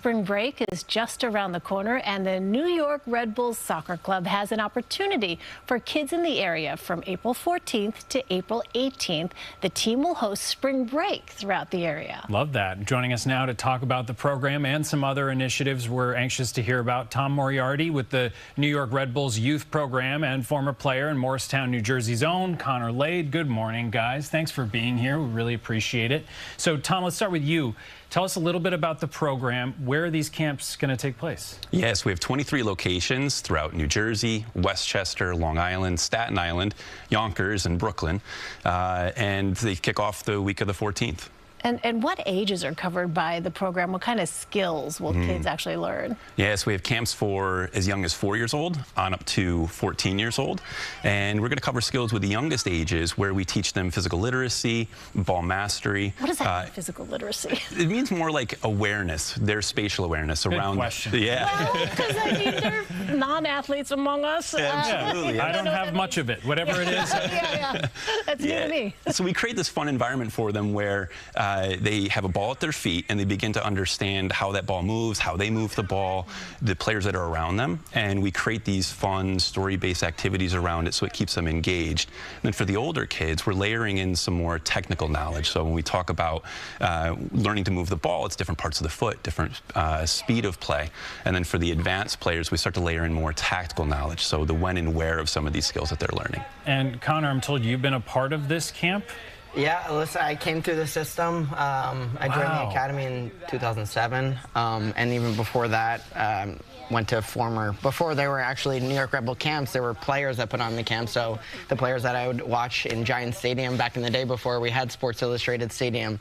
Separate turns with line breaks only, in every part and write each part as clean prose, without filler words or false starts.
Spring break is just around the corner, and the New York Red Bulls Soccer Club has an opportunity for kids in the area from April 14th to April 18th. The team will host spring break throughout the area.
Love that. Joining us now to talk about the program and some other initiatives we're anxious to hear about, Tom Moriarty with the New York Red Bulls youth program and former player in Morristown, New Jersey's own Connor Lade. Good morning, guys. Thanks for being here. We really appreciate it. So, Tom, let's start with you. Tell us a little bit about the program. Where are these camps going to take place?
Yes, we have 23 locations throughout New Jersey, Westchester, Long Island, Staten Island, Yonkers, and Brooklyn. And they kick off the week of the 14th.
And what ages are covered by the program? What kind of skills will kids actually learn?
Yes, we have camps for as young as 4 years old on up to 14 years old. And we're going to cover skills with the youngest ages where we teach them physical literacy, ball mastery.
What does that mean, physical literacy?
It means more like awareness, their spatial awareness around.
Good question.
Yeah.
Well, because I mean, they're non-athletes among us.
Absolutely.
I don't have much of it, whatever it is.
Yeah. That's new to me.
So we create this fun environment for them where they have a ball at their feet and they begin to understand how that ball moves, how they move the ball, the players that are around them, and we create these fun story-based activities around it so it keeps them engaged. And then for the older kids, we're layering in some more technical knowledge. So when we talk about learning to move the ball, it's different parts of the foot, different speed of play. And then for the advanced players, we start to layer in more tactical knowledge, so the when and where of some of these skills that they're learning.
And Connor, I'm told you've been a part of this camp?
Yeah, listen, I came through the system. I joined the academy in 2007, and even before that, went to before they were actually New York Red Bull camps, there were players that put on the camp. So the players that I would watch in Giant Stadium back in the day before we had Sports Illustrated Stadium,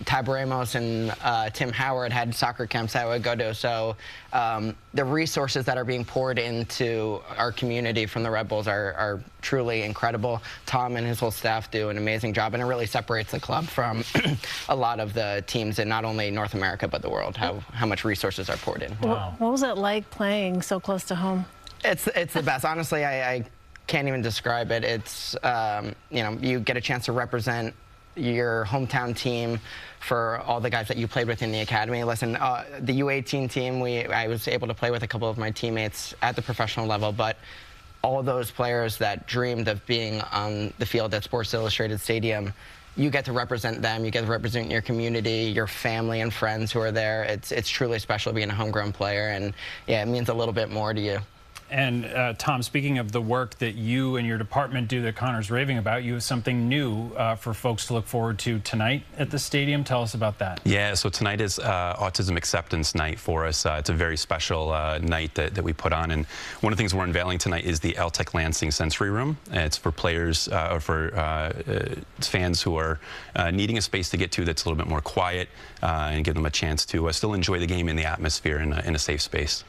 Tab Ramos and Tim Howard had soccer camps that I would go to. So the resources that are being poured into our community from the Red Bulls are truly incredible. Tom and his whole staff do an amazing job, and it really separates the club from a lot of the teams in not only North America but the world, how much resources are poured in.
Wow.
What was it like playing so close to home?
It's the best. Honestly, I can't even describe it. It's, you know, you get a chance to represent your hometown team for all the guys that you played with in the academy. Listen, the U18 team, I was able to play with a couple of my teammates at the professional level, but all those players that dreamed of being on the field at Sports Illustrated Stadium, you get to represent them, you get to represent your community, your family and friends who are there. It's truly special being a homegrown player, and yeah, it means a little bit more to you.
And Tom, speaking of the work that you and your department do that Connor's raving about, you have something new for folks to look forward to tonight at the stadium. Tell us about that.
Yeah, so tonight is Autism Acceptance Night for us. It's a very special night that we put on, and one of the things we're unveiling tonight is the LTEC Lansing Sensory Room. It's for players, or for fans who are needing a space to get to that's a little bit more quiet, and give them a chance to still enjoy the game in the atmosphere in a safe space.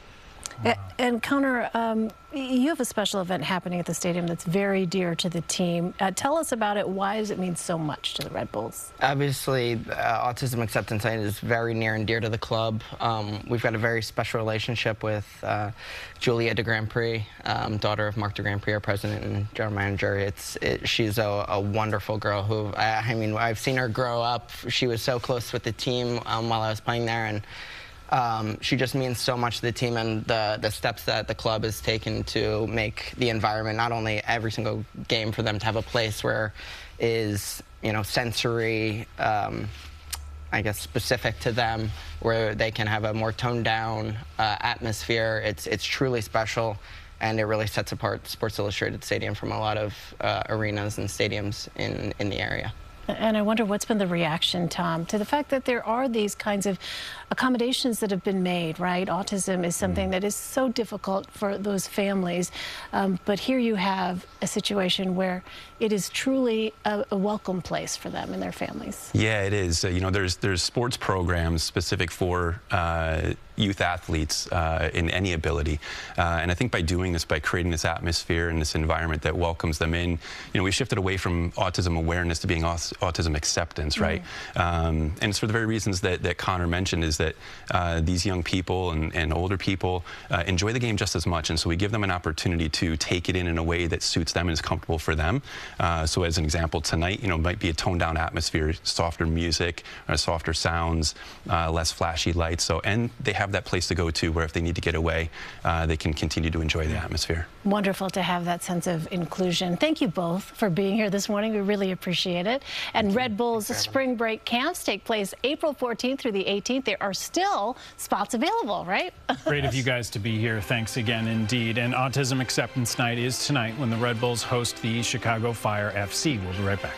Wow. And Connor, you have a special event happening at the stadium that's very dear to the team. Tell us about it. Why does it mean so much to the Red Bulls?
Obviously, Autism Acceptance Night is very near and dear to the club. We've got a very special relationship with Julia de Grand Prix, daughter of Mark de Grand Prix, our president and general manager. She's a wonderful girl who, I mean, I've seen her grow up. She was so close with the team while I was playing there, and she just means so much to the team, and the steps that the club has taken to make the environment, not only every single game, for them to have a place where is, you know, sensory, I guess, specific to them, where they can have a more toned down atmosphere. It's truly special, and it really sets apart Sports Illustrated Stadium from a lot of arenas and stadiums in the area.
And I wonder what's been the reaction, Tom, to the fact that there are these kinds of accommodations that have been made, right? Autism is something that is so difficult for those families. But here you have a situation where it is truly a welcome place for them and their families.
Yeah, it is. You know, there's sports programs specific for youth athletes in any ability. And I think by doing this, by creating this atmosphere and this environment that welcomes them in, we shifted away from autism awareness to being autism acceptance, right? And it's for the very reasons that Connor mentioned, is that these young people and older people enjoy the game just as much. And so we give them an opportunity to take it in a way that suits them and is comfortable for them. So as an example, tonight, it might be a toned down atmosphere, softer music, softer sounds, less flashy lights. And they have that place to go to where if they need to get away, they can continue to enjoy the atmosphere.
Wonderful to have that sense of inclusion. Thank you both for being here this morning. We really appreciate it. And Red Bull's spring break camps take place April 14th through the 18th. There are still spots available, right?
Great of you guys to be here. Thanks again indeed. And Autism Acceptance Night is tonight when the Red Bulls host the Chicago Fire FC. We'll be right back.